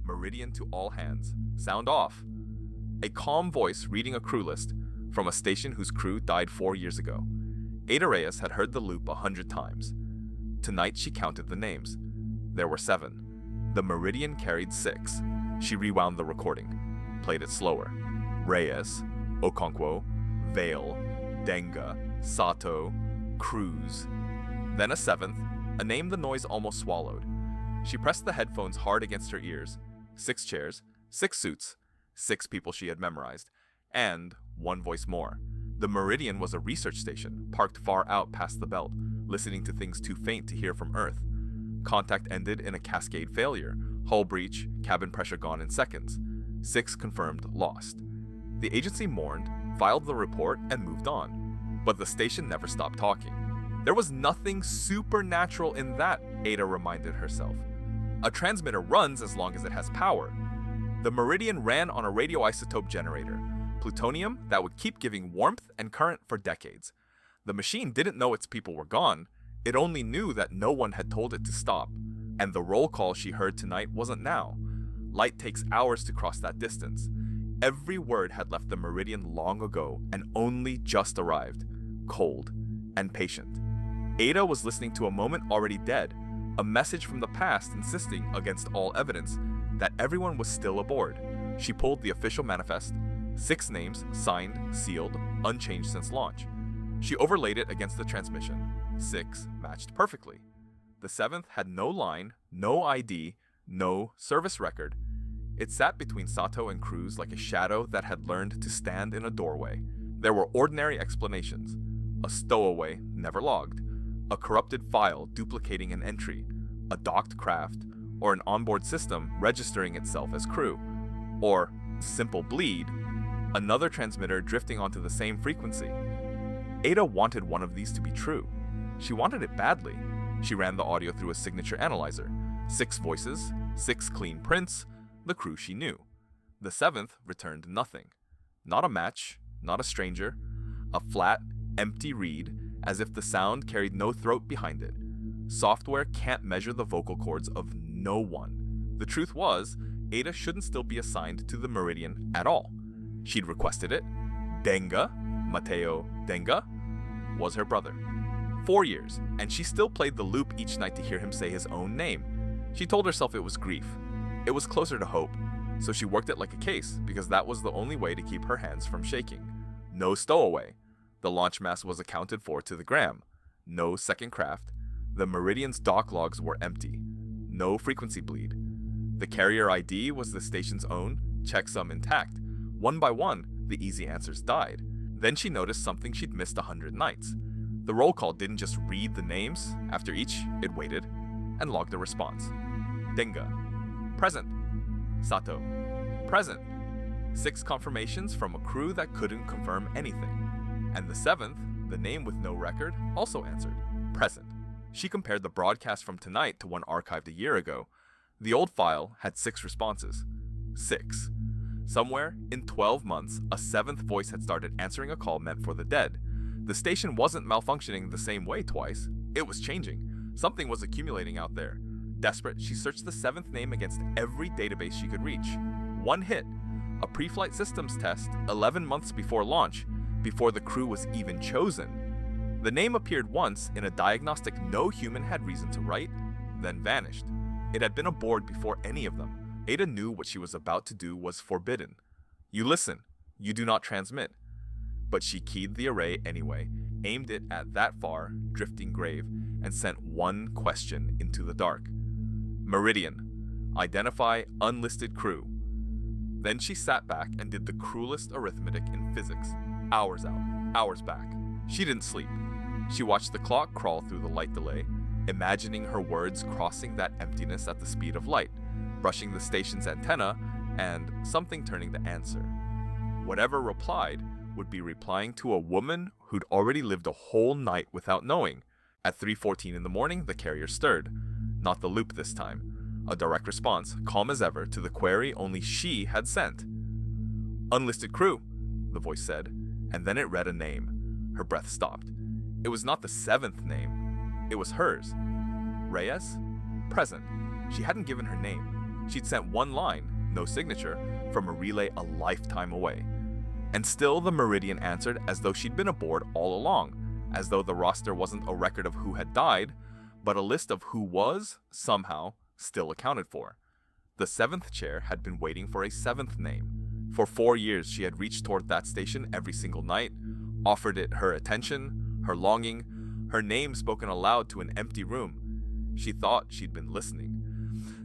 Meridian to all hands. Sound off. A calm voice reading a crew list from a station whose crew died 4 years ago. Ada Reyes had heard the loop 100 times. Tonight she counted the names. There were 7. The Meridian carried 6. She rewound the recording, played it slower. Reyes, Okonkwo, Vale, Denga, Sato, Cruz. Then a 7th, a name the noise almost swallowed. She pressed the headphones hard against her ears. 6 chairs, 6 suits, 6 people she had memorized, and one voice more. The Meridian was a research station, parked far out past the belt, listening to things too faint to hear from Earth. Contact ended in a cascade failure, hull breach, cabin pressure gone in seconds. 6 confirmed lost. The agency mourned, filed the report, and moved on. But the station never stopped talking. There was nothing supernatural in that, Ada reminded herself. A transmitter runs as long as it has power. The Meridian ran on a radioisotope generator, plutonium that would keep giving warmth and current for decades. The machine didn't know its people were gone. It only knew that no one had told it to stop. And the roll call she heard tonight wasn't now. Light takes hours to cross that distance. Every word had left the Meridian long ago and only just arrived, cold and patient. Ada was listening to a moment already dead, a message from the past insisting, against all evidence, that everyone was still aboard. She pulled the official manifest, 6 names, signed, sealed, unchanged since launch. She overlaid it against the transmission. 6 matched perfectly. The 7th had no line, no ID, no service record. It sat between Sato and Cruz like a shadow that had learned to stand in a doorway. There were ordinary explanations. A stowaway never logged, a corrupted file duplicating an entry, a docked craft, or an onboard system registering itself as crew, or, simple bleed, another transmitter drifting onto the same frequency. Ada wanted one of these to be true. She wanted it badly. She ran the audio through a signature analyzer. 6 voices, 6 clean prints, the crew she knew. The 7th returned nothing. Not a match, not a stranger, a flat, empty read, as if the sound carried no throat behind it. Software can't measure the vocal cords of no one. The truth was, Ada shouldn't still be assigned to the Meridian at all. She'd requested it. Denga, Mateo Denga, was her brother. 4 years, and she still played the loop each night to hear him say his own name. She told herself it was grief. It was closer to hope, so she worked it like a case because that was the only way to keep her hands from shaking. No stowaway. The launch mass was accounted for to the gram. No second craft. The Meridian's dock logs were empty. No frequency bleed. The carrier ID was the station's own, checksum intact. One by one, the easy answers died. Then she noticed something she'd missed 100 nights. The roll call didn't just read the names. After each, it waited and logged a response. Denga. Present. Sato. Present. 6 confirmations from a crew that couldn't confirm anything. And the 7th, the name with no record, also answered. Present. She compared the broadcast from tonight to one archived a year ago. The old file had 6 responses. 6. Somewhere, in 12 months, a 7th voice had started answering a call meant for the dead. The station wasn't malfunctioning the same way twice. It was changing. Something was accumulating out there. Desperate, she searched the 7th name against every database she could reach. One hit. A pre-flight systems test 11 months before launch, before the crew was even chosen. The name appeared once in a diagnostic no human had reason to write, then vanished. It had been aboard before any of them. Ada knew what she was about to do was forbidden. You listen, you do not transmit. But she keyed the array anyway, aimed it at that far, drifting grave, and sent one question into the dark. Meridian. Identify unlisted crew. Then she sat back and did the cruelest arithmetic in physics. Hours out, hours back. She didn't sleep. She watched the clock crawl through the light delay, imagining her words crossing that emptiness at the speed of light, brushing the station's antenna, and something turning the answer. Whatever replied would be replying to a woman who'd already lived a whole night without knowing. At 3:14 in the morning, the carrier stirred. Not the loop this time. A direct response, calm as ever, to the query only she had sent. Unlisted crew, the voice said, and then it read a name. Her breath stopped. It was not the 7th name. It was hers. Reyes? Present. She hadn't given her name. She'd sent one line, no signature, from a relay a lifetime away. And still the Meridian answered as though she'd been aboard all along, as though the roster wasn't a record of who had died, but a list of who was, somehow, still accounted for. The 7th chair had been waiting for a 7th name. For 4 years she had reached toward that station every single night, offered it her attention, her longing, her name spoken aloud to an empty room. She thought she'd been listening.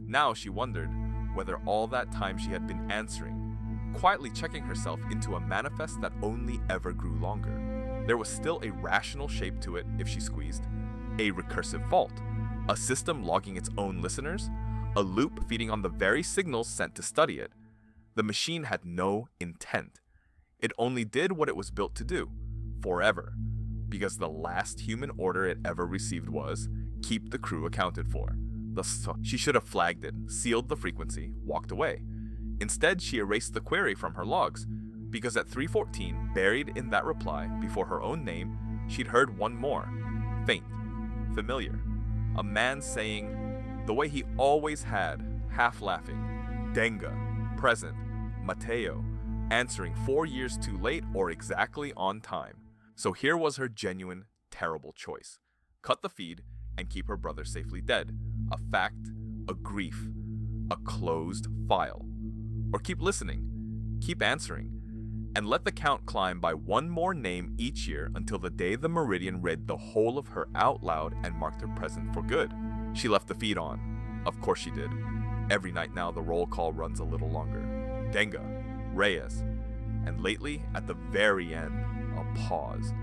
Now she wondered whether all that time she had been answering, quietly checking herself into a manifest that only ever grew longer. There was still a rational shape to it if she squeezed. A recursive vault, a system logging its own listeners, a loop feeding on the very signals sent to study it. The machine had no intent. It only did what it was built to do, forever, because the last human order it ever received was, keep the crew accounted for. She should have flagged it, sealed the frequency, walked away. Instead, she erased the query from her logs, because at 3:14, buried in that reply, before her own name, she'd heard one more, faint, familiar. A man saying, the way he always had, half laughing, Denga, present, Mateo, answering 4 years too late or exactly on time. So here was her genuine, terrible choice. Cut the feed and keep her brother safely dead. A fact, a grief, a closed file. Or keep listening, keep answering, and let the count climb by one more name each year until the day the Meridian read the whole of her out loud and marked her present for good. She left the feed on. Of course she did. Every night now the roll call runs a little longer. Denga, Reyes, and lately, at the very end, a pause.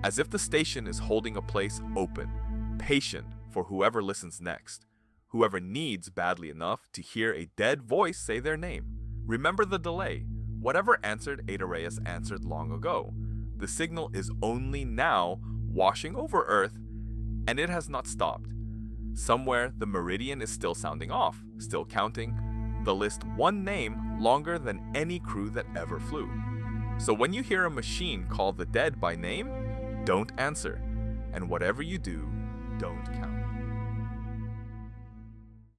As if the station is holding a place open, patient for whoever listens next, whoever needs badly enough to hear a dead voice say their name. Remember the delay. Whatever answered Ada Reyes answered long ago. The signal is only now washing over Earth, and it has not stopped. Somewhere, the Meridian is still sounding off, still counting, the list one name longer than any crew that ever flew. So when you hear a machine call the dead by name, don't answer, and whatever you do, don't count.